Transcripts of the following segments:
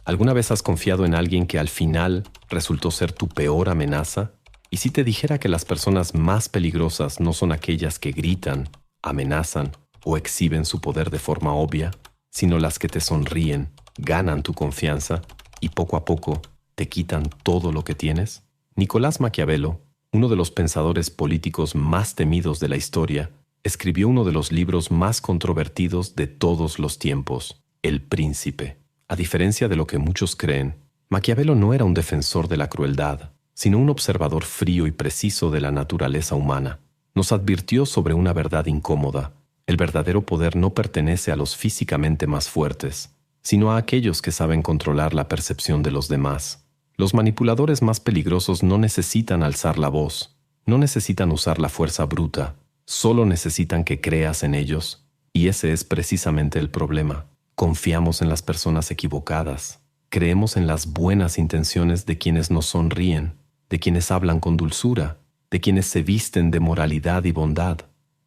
¿Alguna vez has confiado en alguien que al final resultó ser tu peor amenaza? ¿Y si te dijera que las personas más peligrosas no son aquellas que gritan, amenazan o exhiben su poder de forma obvia, sino las que te sonríen, ganan tu confianza y poco a poco te quitan todo lo que tienes? Nicolás Maquiavelo, uno de los pensadores políticos más temidos de la historia, escribió uno de los libros más controvertidos de todos los tiempos, El Príncipe. A diferencia de lo que muchos creen, Maquiavelo no era un defensor de la crueldad, sino un observador frío y preciso de la naturaleza humana. Nos advirtió sobre una verdad incómoda: el verdadero poder no pertenece a los físicamente más fuertes, sino a aquellos que saben controlar la percepción de los demás. Los manipuladores más peligrosos no necesitan alzar la voz, no necesitan usar la fuerza bruta, solo necesitan que creas en ellos, y ese es precisamente el problema. Confiamos en las personas equivocadas, creemos en las buenas intenciones de quienes nos sonríen, de quienes hablan con dulzura, de quienes se visten de moralidad y bondad.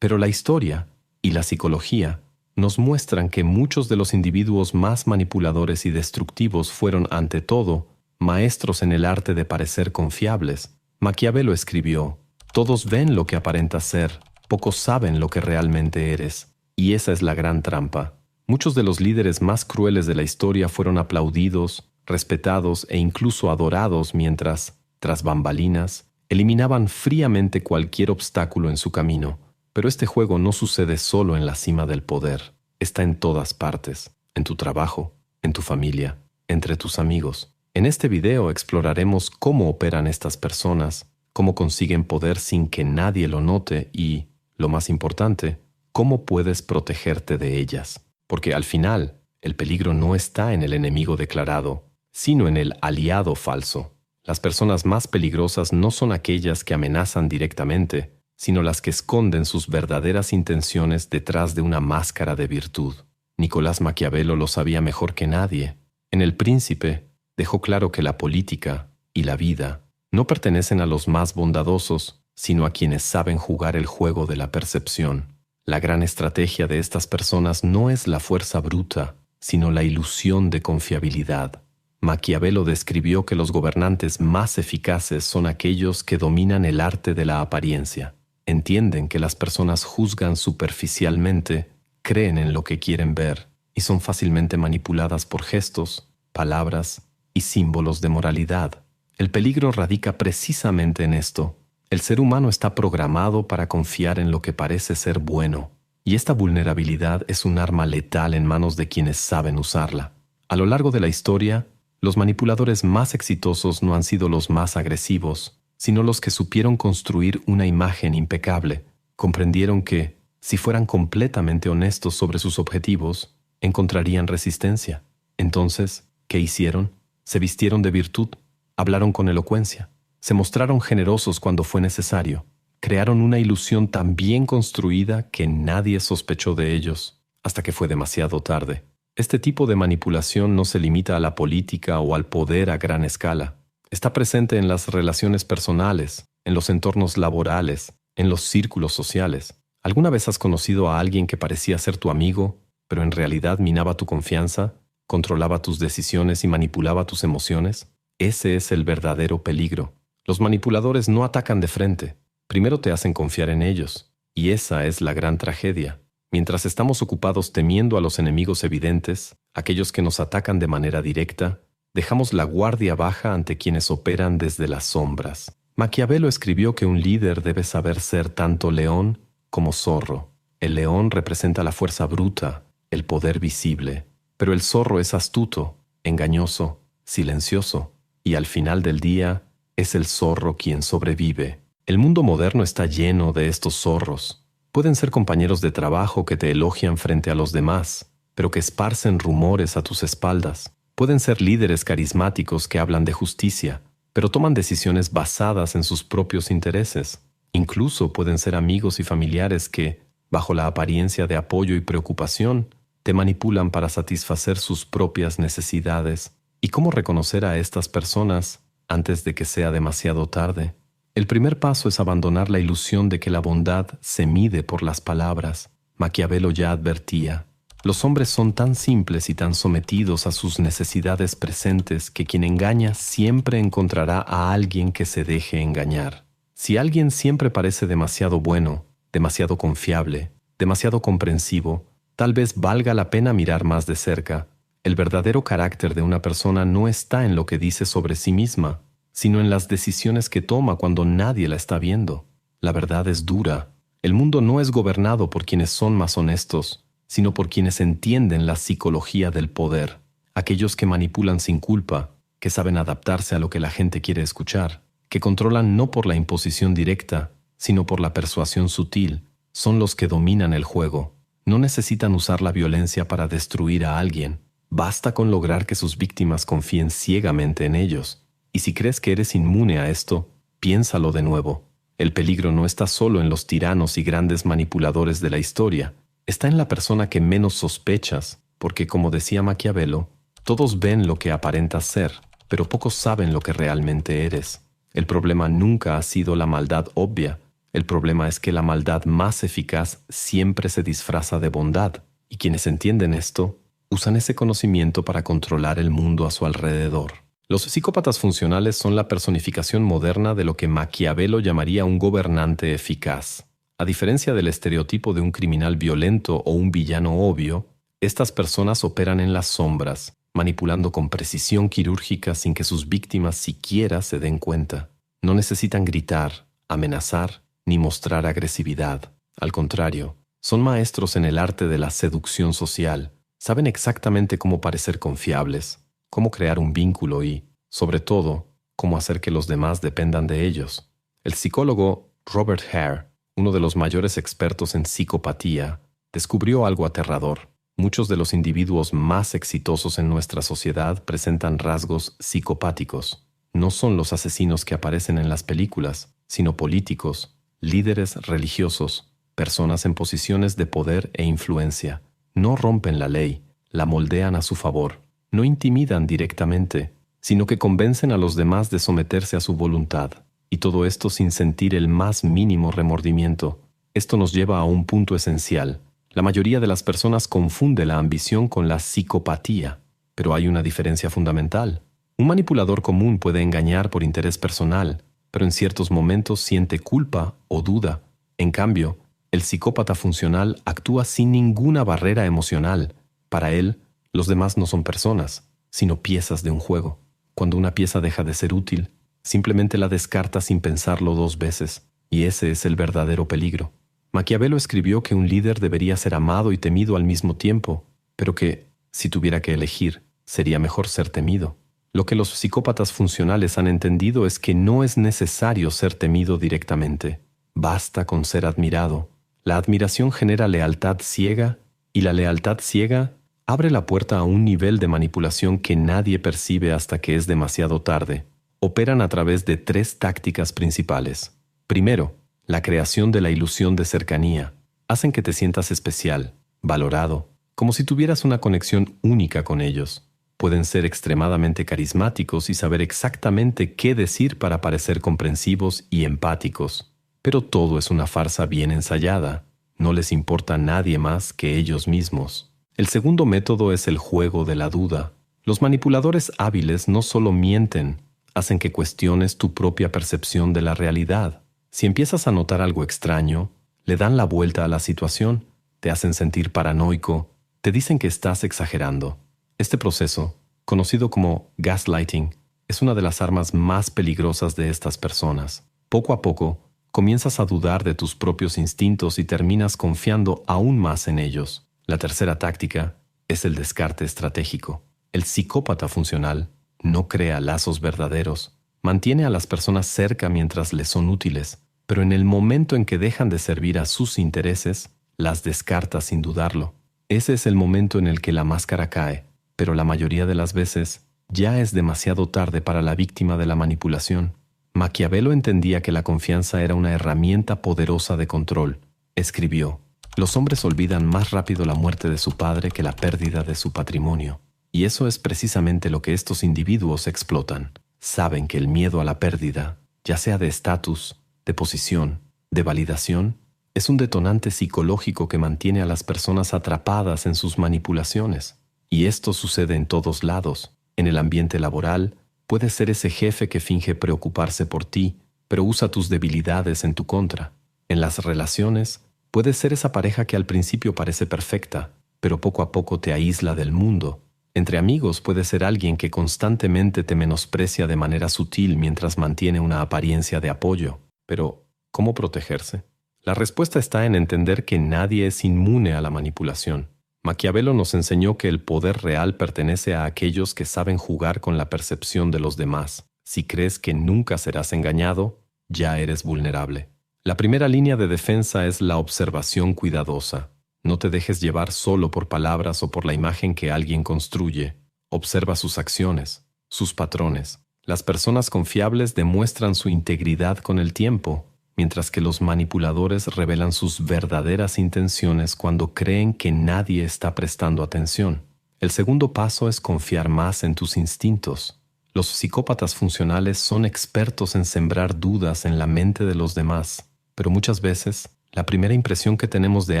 Pero la historia y la psicología nos muestran que muchos de los individuos más manipuladores y destructivos fueron, ante todo, maestros en el arte de parecer confiables. Maquiavelo escribió: «Todos ven lo que aparentas ser, pocos saben lo que realmente eres». Y esa es la gran trampa. Muchos de los líderes más crueles de la historia fueron aplaudidos, respetados e incluso adorados mientras, tras bambalinas, eliminaban fríamente cualquier obstáculo en su camino. Pero este juego no sucede solo en la cima del poder. Está en todas partes, en tu trabajo, en tu familia, entre tus amigos. En este video exploraremos cómo operan estas personas, cómo consiguen poder sin que nadie lo note y, lo más importante, cómo puedes protegerte de ellas. Porque al final, el peligro no está en el enemigo declarado, sino en el aliado falso. Las personas más peligrosas no son aquellas que amenazan directamente, sino las que esconden sus verdaderas intenciones detrás de una máscara de virtud. Nicolás Maquiavelo lo sabía mejor que nadie. En El Príncipe, dejó claro que la política y la vida no pertenecen a los más bondadosos, sino a quienes saben jugar el juego de la percepción. La gran estrategia de estas personas no es la fuerza bruta, sino la ilusión de confiabilidad. Maquiavelo describió que los gobernantes más eficaces son aquellos que dominan el arte de la apariencia. Entienden que las personas juzgan superficialmente, creen en lo que quieren ver y son fácilmente manipuladas por gestos, palabras y símbolos de moralidad. El peligro radica precisamente en esto. El ser humano está programado para confiar en lo que parece ser bueno, y esta vulnerabilidad es un arma letal en manos de quienes saben usarla. A lo largo de la historia, los manipuladores más exitosos no han sido los más agresivos, sino los que supieron construir una imagen impecable. Comprendieron que, si fueran completamente honestos sobre sus objetivos, encontrarían resistencia. Entonces, ¿qué hicieron? Se vistieron de virtud, hablaron con elocuencia, se mostraron generosos cuando fue necesario, crearon una ilusión tan bien construida que nadie sospechó de ellos, hasta que fue demasiado tarde. Este tipo de manipulación no se limita a la política o al poder a gran escala. Está presente en las relaciones personales, en los entornos laborales, en los círculos sociales. ¿Alguna vez has conocido a alguien que parecía ser tu amigo, pero en realidad minaba tu confianza, controlaba tus decisiones y manipulaba tus emociones? Ese es el verdadero peligro. Los manipuladores no atacan de frente. Primero te hacen confiar en ellos. Y esa es la gran tragedia. Mientras estamos ocupados temiendo a los enemigos evidentes, aquellos que nos atacan de manera directa, dejamos la guardia baja ante quienes operan desde las sombras. Maquiavelo escribió que un líder debe saber ser tanto león como zorro. El león representa la fuerza bruta, el poder visible, pero el zorro es astuto, engañoso, silencioso, y al final del día es el zorro quien sobrevive. El mundo moderno está lleno de estos zorros. Pueden ser compañeros de trabajo que te elogian frente a los demás, pero que esparcen rumores a tus espaldas. Pueden ser líderes carismáticos que hablan de justicia, pero toman decisiones basadas en sus propios intereses. Incluso pueden ser amigos y familiares que, bajo la apariencia de apoyo y preocupación, te manipulan para satisfacer sus propias necesidades. ¿Y cómo reconocer a estas personas antes de que sea demasiado tarde? El primer paso es abandonar la ilusión de que la bondad se mide por las palabras. Maquiavelo ya advertía: Los hombres son tan simples y tan sometidos a sus necesidades presentes que quien engaña siempre encontrará a alguien que se deje engañar. Si alguien siempre parece demasiado bueno, demasiado confiable, demasiado comprensivo, tal vez valga la pena mirar más de cerca. El verdadero carácter de una persona no está en lo que dice sobre sí misma, sino en las decisiones que toma cuando nadie la está viendo. La verdad es dura. El mundo no es gobernado por quienes son más honestos, sino por quienes entienden la psicología del poder, aquellos que manipulan sin culpa, que saben adaptarse a lo que la gente quiere escuchar, que controlan no por la imposición directa, sino por la persuasión sutil, son los que dominan el juego. No necesitan usar la violencia para destruir a alguien. Basta con lograr que sus víctimas confíen ciegamente en ellos. Y si crees que eres inmune a esto, piénsalo de nuevo. El peligro no está solo en los tiranos y grandes manipuladores de la historia. Está en la persona que menos sospechas, porque como decía Maquiavelo, todos ven lo que aparentas ser, pero pocos saben lo que realmente eres. El problema nunca ha sido la maldad obvia. El problema es que la maldad más eficaz siempre se disfraza de bondad, y quienes entienden esto, usan ese conocimiento para controlar el mundo a su alrededor. Los psicópatas funcionales son la personificación moderna de lo que Maquiavelo llamaría un gobernante eficaz. A diferencia del estereotipo de un criminal violento o un villano obvio, estas personas operan en las sombras, manipulando con precisión quirúrgica sin que sus víctimas siquiera se den cuenta. No necesitan gritar, amenazar, ni mostrar agresividad. Al contrario, son maestros en el arte de la seducción social. Saben exactamente cómo parecer confiables, cómo crear un vínculo y, sobre todo, cómo hacer que los demás dependan de ellos. El psicólogo Robert Hare, uno de los mayores expertos en psicopatía, descubrió algo aterrador. Muchos de los individuos más exitosos en nuestra sociedad presentan rasgos psicopáticos. No son los asesinos que aparecen en las películas, sino políticos, líderes religiosos, personas en posiciones de poder e influencia. No rompen la ley, la moldean a su favor. No intimidan directamente, sino que convencen a los demás de someterse a su voluntad. Y todo esto sin sentir el más mínimo remordimiento. Esto nos lleva a un punto esencial. La mayoría de las personas confunde la ambición con la psicopatía, pero hay una diferencia fundamental. Un manipulador común puede engañar por interés personal, pero en ciertos momentos siente culpa o duda. En cambio, el psicópata funcional actúa sin ninguna barrera emocional. Para él, los demás no son personas, sino piezas de un juego. Cuando una pieza deja de ser útil, simplemente la descarta sin pensarlo dos veces, y ese es el verdadero peligro. Maquiavelo escribió que un líder debería ser amado y temido al mismo tiempo, pero que, si tuviera que elegir, sería mejor ser temido. Lo que los psicópatas funcionales han entendido es que no es necesario ser temido directamente. Basta con ser admirado. La admiración genera lealtad ciega, y la lealtad ciega abre la puerta a un nivel de manipulación que nadie percibe hasta que es demasiado tarde. Operan a través de 3 tácticas principales. Primero, la creación de la ilusión de cercanía. Hacen que te sientas especial, valorado, como si tuvieras una conexión única con ellos. Pueden ser extremadamente carismáticos y saber exactamente qué decir para parecer comprensivos y empáticos. Pero todo es una farsa bien ensayada. No les importa a nadie más que ellos mismos. El segundo método es el juego de la duda. Los manipuladores hábiles no solo mienten, hacen que cuestiones tu propia percepción de la realidad. Si empiezas a notar algo extraño, le dan la vuelta a la situación, te hacen sentir paranoico, te dicen que estás exagerando. Este proceso, conocido como gaslighting, es una de las armas más peligrosas de estas personas. Poco a poco, comienzas a dudar de tus propios instintos y terminas confiando aún más en ellos. La tercera táctica es el descarte estratégico. El psicópata funcional no crea lazos verdaderos. Mantiene a las personas cerca mientras les son útiles, pero en el momento en que dejan de servir a sus intereses, las descarta sin dudarlo. Ese es el momento en el que la máscara cae, pero la mayoría de las veces ya es demasiado tarde para la víctima de la manipulación. Maquiavelo entendía que la confianza era una herramienta poderosa de control. Escribió: «Los hombres olvidan más rápido la muerte de su padre que la pérdida de su patrimonio». Y eso es precisamente lo que estos individuos explotan. Saben que el miedo a la pérdida, ya sea de estatus, de posición, de validación, Es un detonante psicológico que mantiene a las personas atrapadas en sus manipulaciones. Y esto sucede en todos lados. En el ambiente laboral, puedes ser ese jefe que finge preocuparse por ti, pero usa tus debilidades en tu contra. En las relaciones, puedes ser esa pareja que al principio parece perfecta, pero poco a poco te aísla del mundo. Entre amigos puedes ser alguien que constantemente te menosprecia de manera sutil mientras mantiene una apariencia de apoyo. Pero, ¿cómo protegerse? La respuesta está en entender que nadie es inmune a la manipulación. Maquiavelo nos enseñó que el poder real pertenece a aquellos que saben jugar con la percepción de los demás. Si crees que nunca serás engañado, ya eres vulnerable. La primera línea de defensa es la observación cuidadosa. No te dejes llevar solo por palabras o por la imagen que alguien construye. Observa sus acciones, sus patrones. Las personas confiables demuestran su integridad con el tiempo, mientras que los manipuladores revelan sus verdaderas intenciones cuando creen que nadie está prestando atención. El segundo paso es confiar más en tus instintos. Los psicópatas funcionales son expertos en sembrar dudas en la mente de los demás, pero muchas veces la primera impresión que tenemos de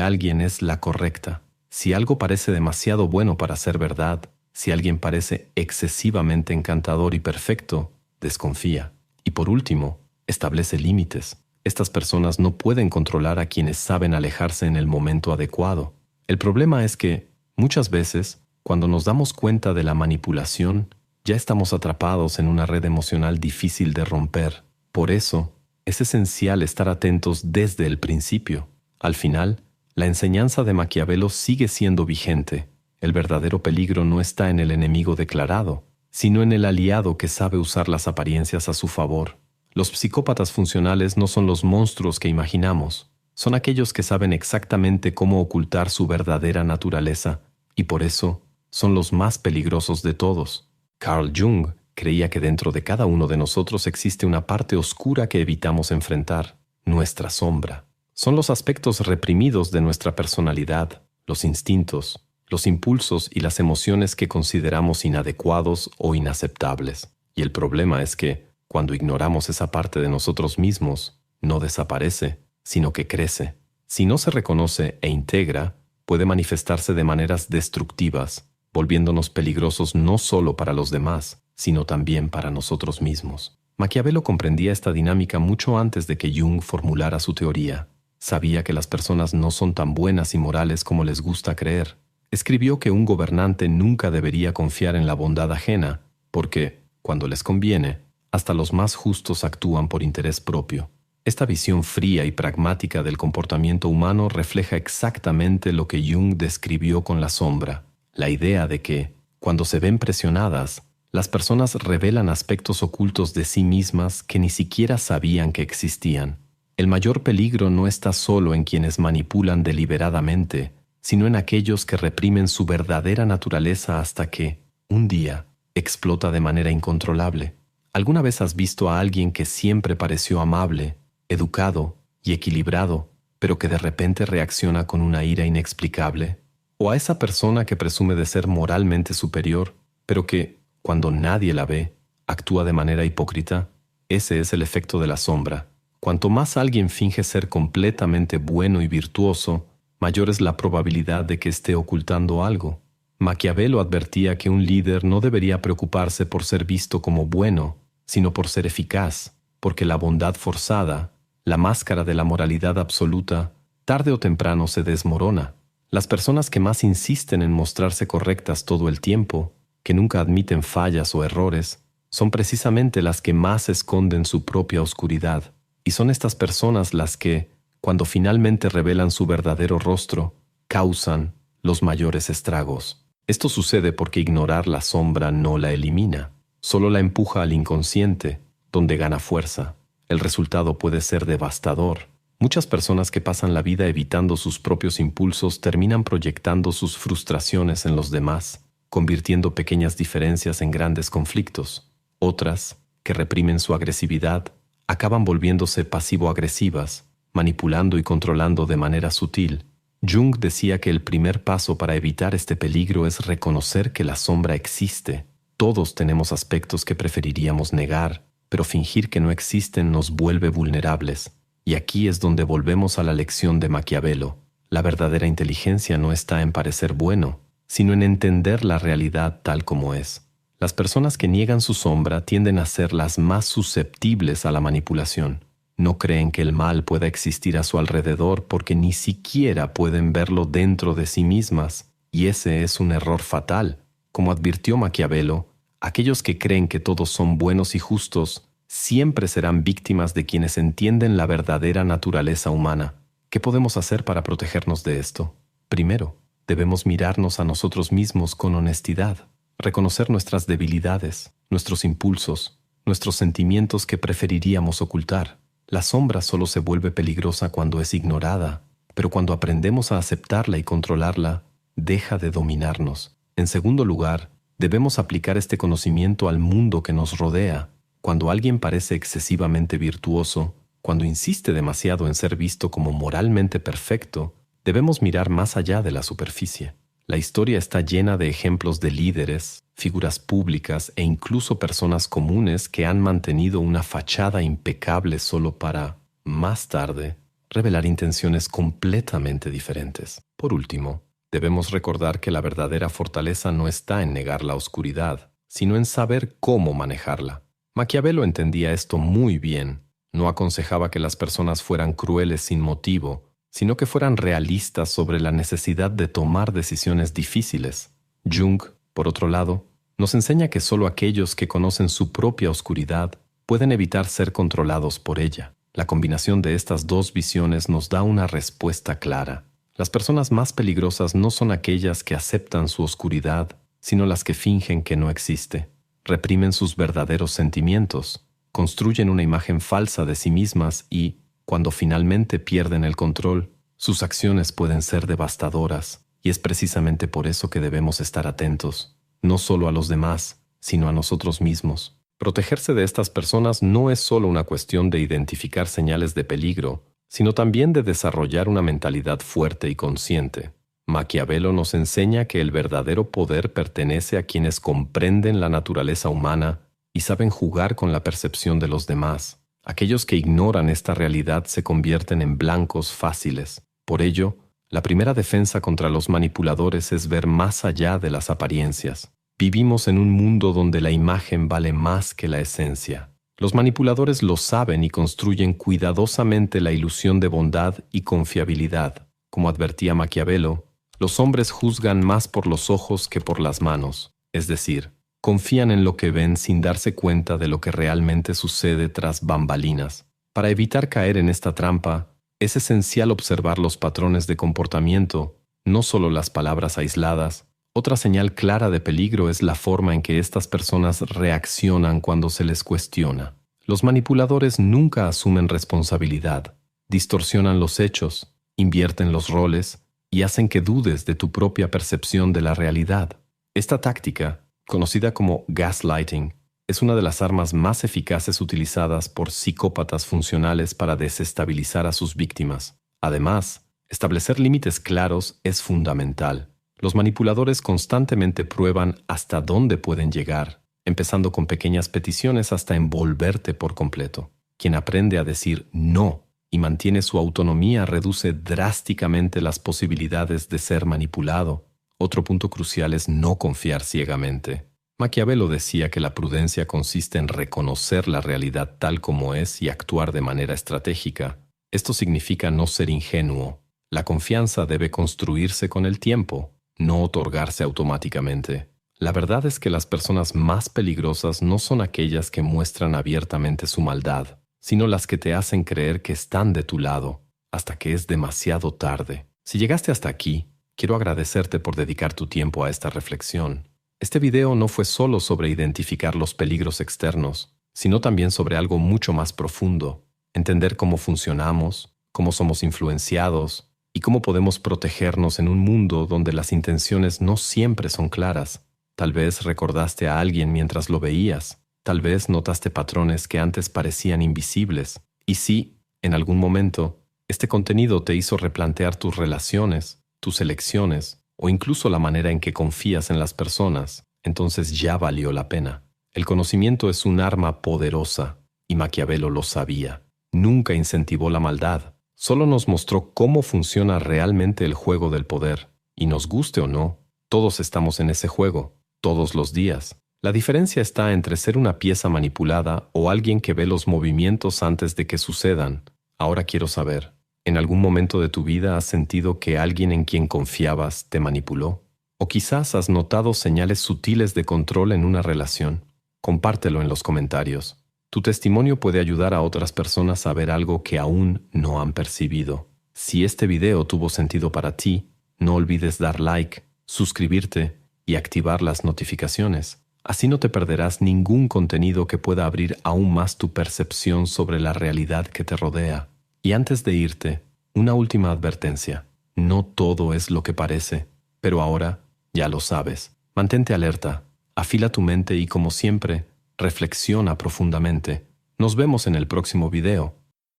alguien es la correcta. Si algo parece demasiado bueno para ser verdad, si alguien parece excesivamente encantador y perfecto, desconfía. Y por último, establece límites. Estas personas no pueden controlar a quienes saben alejarse en el momento adecuado. El problema es que, muchas veces, cuando nos damos cuenta de la manipulación, ya estamos atrapados en una red emocional difícil de romper. Por eso, es esencial estar atentos desde el principio. Al final, la enseñanza de Maquiavelo sigue siendo vigente. El verdadero peligro no está en el enemigo declarado, sino en el aliado que sabe usar las apariencias a su favor. Los psicópatas funcionales no son los monstruos que imaginamos, son aquellos que saben exactamente cómo ocultar su verdadera naturaleza, y por eso son los más peligrosos de todos. Carl Jung creía que dentro de cada uno de nosotros existe una parte oscura que evitamos enfrentar, nuestra sombra. Son los aspectos reprimidos de nuestra personalidad, los instintos, los impulsos y las emociones que consideramos inadecuados o inaceptables. Y el problema es que, cuando ignoramos esa parte de nosotros mismos, no desaparece, sino que crece. Si no se reconoce e integra, puede manifestarse de maneras destructivas, volviéndonos peligrosos no solo para los demás, sino también para nosotros mismos. Maquiavelo comprendía esta dinámica mucho antes de que Jung formulara su teoría. Sabía que las personas no son tan buenas y morales como les gusta creer. Escribió que un gobernante nunca debería confiar en la bondad ajena, porque, cuando les conviene, hasta los más justos actúan por interés propio. Esta visión fría y pragmática del comportamiento humano refleja exactamente lo que Jung describió con la sombra, la idea de que, cuando se ven presionadas, las personas revelan aspectos ocultos de sí mismas que ni siquiera sabían que existían. El mayor peligro no está solo en quienes manipulan deliberadamente, sino en aquellos que reprimen su verdadera naturaleza hasta que, un día, explota de manera incontrolable. ¿Alguna vez has visto a alguien que siempre pareció amable, educado y equilibrado, pero que de repente reacciona con una ira inexplicable? ¿O a esa persona que presume de ser moralmente superior, pero que, cuando nadie la ve, actúa de manera hipócrita? Ese es el efecto de la sombra. Cuanto más alguien finge ser completamente bueno y virtuoso, mayor es la probabilidad de que esté ocultando algo. Maquiavelo advertía que un líder no debería preocuparse por ser visto como bueno, sino por ser eficaz, porque la bondad forzada, la máscara de la moralidad absoluta, tarde o temprano se desmorona. Las personas que más insisten en mostrarse correctas todo el tiempo, que nunca admiten fallas o errores, son precisamente las que más esconden su propia oscuridad. Y son estas personas las que, cuando finalmente revelan su verdadero rostro, causan los mayores estragos. Esto sucede porque ignorar la sombra no la elimina, solo la empuja al inconsciente, donde gana fuerza. El resultado puede ser devastador. Muchas personas que pasan la vida evitando sus propios impulsos terminan proyectando sus frustraciones en los demás, convirtiendo pequeñas diferencias en grandes conflictos. Otras, que reprimen su agresividad, acaban volviéndose pasivo-agresivas, manipulando y controlando de manera sutil. Jung decía que el primer paso para evitar este peligro es reconocer que la sombra existe. Todos tenemos aspectos que preferiríamos negar, pero fingir que no existen nos vuelve vulnerables. Y aquí es donde volvemos a la lección de Maquiavelo. La verdadera inteligencia no está en parecer bueno, sino en entender la realidad tal como es. Las personas que niegan su sombra tienden a ser las más susceptibles a la manipulación. No creen que el mal pueda existir a su alrededor porque ni siquiera pueden verlo dentro de sí mismas, y ese es un error fatal. Como advirtió Maquiavelo, aquellos que creen que todos son buenos y justos siempre serán víctimas de quienes entienden la verdadera naturaleza humana. ¿Qué podemos hacer para protegernos de esto? Primero, debemos mirarnos a nosotros mismos con honestidad, reconocer nuestras debilidades, nuestros impulsos, nuestros sentimientos que preferiríamos ocultar. La sombra solo se vuelve peligrosa cuando es ignorada, pero cuando aprendemos a aceptarla y controlarla, deja de dominarnos. En segundo lugar, debemos aplicar este conocimiento al mundo que nos rodea. Cuando alguien parece excesivamente virtuoso, cuando insiste demasiado en ser visto como moralmente perfecto, debemos mirar más allá de la superficie. La historia está llena de ejemplos de líderes, figuras públicas e incluso personas comunes que han mantenido una fachada impecable solo para, más tarde, revelar intenciones completamente diferentes. Por último, debemos recordar que la verdadera fortaleza no está en negar la oscuridad, sino en saber cómo manejarla. Maquiavelo entendía esto muy bien. No aconsejaba que las personas fueran crueles sin motivo, sino que fueran realistas sobre la necesidad de tomar decisiones difíciles. Jung, por otro lado, nos enseña que solo aquellos que conocen su propia oscuridad pueden evitar ser controlados por ella. La combinación de estas dos visiones nos da una respuesta clara. Las personas más peligrosas no son aquellas que aceptan su oscuridad, sino las que fingen que no existe. Reprimen sus verdaderos sentimientos, construyen una imagen falsa de sí mismas y, cuando finalmente pierden el control, sus acciones pueden ser devastadoras, y es precisamente por eso que debemos estar atentos, no solo a los demás, sino a nosotros mismos. Protegerse de estas personas no es solo una cuestión de identificar señales de peligro, sino también de desarrollar una mentalidad fuerte y consciente. Maquiavelo nos enseña que el verdadero poder pertenece a quienes comprenden la naturaleza humana y saben jugar con la percepción de los demás. Aquellos que ignoran esta realidad se convierten en blancos fáciles. Por ello, la primera defensa contra los manipuladores es ver más allá de las apariencias. Vivimos en un mundo donde la imagen vale más que la esencia. Los manipuladores lo saben y construyen cuidadosamente la ilusión de bondad y confiabilidad. Como advertía Maquiavelo, los hombres juzgan más por los ojos que por las manos, es decir, confían en lo que ven sin darse cuenta de lo que realmente sucede tras bambalinas. Para evitar caer en esta trampa, es esencial observar los patrones de comportamiento, no solo las palabras aisladas. Otra señal clara de peligro es la forma en que estas personas reaccionan cuando se les cuestiona. Los manipuladores nunca asumen responsabilidad, distorsionan los hechos, invierten los roles y hacen que dudes de tu propia percepción de la realidad. Esta táctica, conocida como gaslighting, es una de las armas más eficaces utilizadas por psicópatas funcionales para desestabilizar a sus víctimas. Además, establecer límites claros es fundamental. Los manipuladores constantemente prueban hasta dónde pueden llegar, empezando con pequeñas peticiones hasta envolverte por completo. Quien aprende a decir no y mantiene su autonomía reduce drásticamente las posibilidades de ser manipulado. Otro punto crucial es no confiar ciegamente. Maquiavelo decía que la prudencia consiste en reconocer la realidad tal como es y actuar de manera estratégica. Esto significa no ser ingenuo. La confianza debe construirse con el tiempo, no otorgarse automáticamente. La verdad es que las personas más peligrosas no son aquellas que muestran abiertamente su maldad, sino las que te hacen creer que están de tu lado, hasta que es demasiado tarde. Si llegaste hasta aquí, quiero agradecerte por dedicar tu tiempo a esta reflexión. Este video no fue solo sobre identificar los peligros externos, sino también sobre algo mucho más profundo, entender cómo funcionamos, cómo somos influenciados y cómo podemos protegernos en un mundo donde las intenciones no siempre son claras. Tal vez recordaste a alguien mientras lo veías. Tal vez notaste patrones que antes parecían invisibles. Y si, en algún momento, este contenido te hizo replantear tus relaciones, tus elecciones o incluso la manera en que confías en las personas, entonces ya valió la pena. El conocimiento es un arma poderosa y Maquiavelo lo sabía. Nunca incentivó la maldad. Solo nos mostró cómo funciona realmente el juego del poder. Y nos guste o no, todos estamos en ese juego, todos los días. La diferencia está entre ser una pieza manipulada o alguien que ve los movimientos antes de que sucedan. Ahora quiero saber, ¿en algún momento de tu vida has sentido que alguien en quien confiabas te manipuló? O quizás has notado señales sutiles de control en una relación. Compártelo en los comentarios. Tu testimonio puede ayudar a otras personas a ver algo que aún no han percibido. Si este video tuvo sentido para ti, no olvides dar like, suscribirte y activar las notificaciones. Así no te perderás ningún contenido que pueda abrir aún más tu percepción sobre la realidad que te rodea. Y antes de irte, una última advertencia. No todo es lo que parece, pero ahora ya lo sabes. Mantente alerta, afila tu mente y, como siempre, reflexiona profundamente. Nos vemos en el próximo video.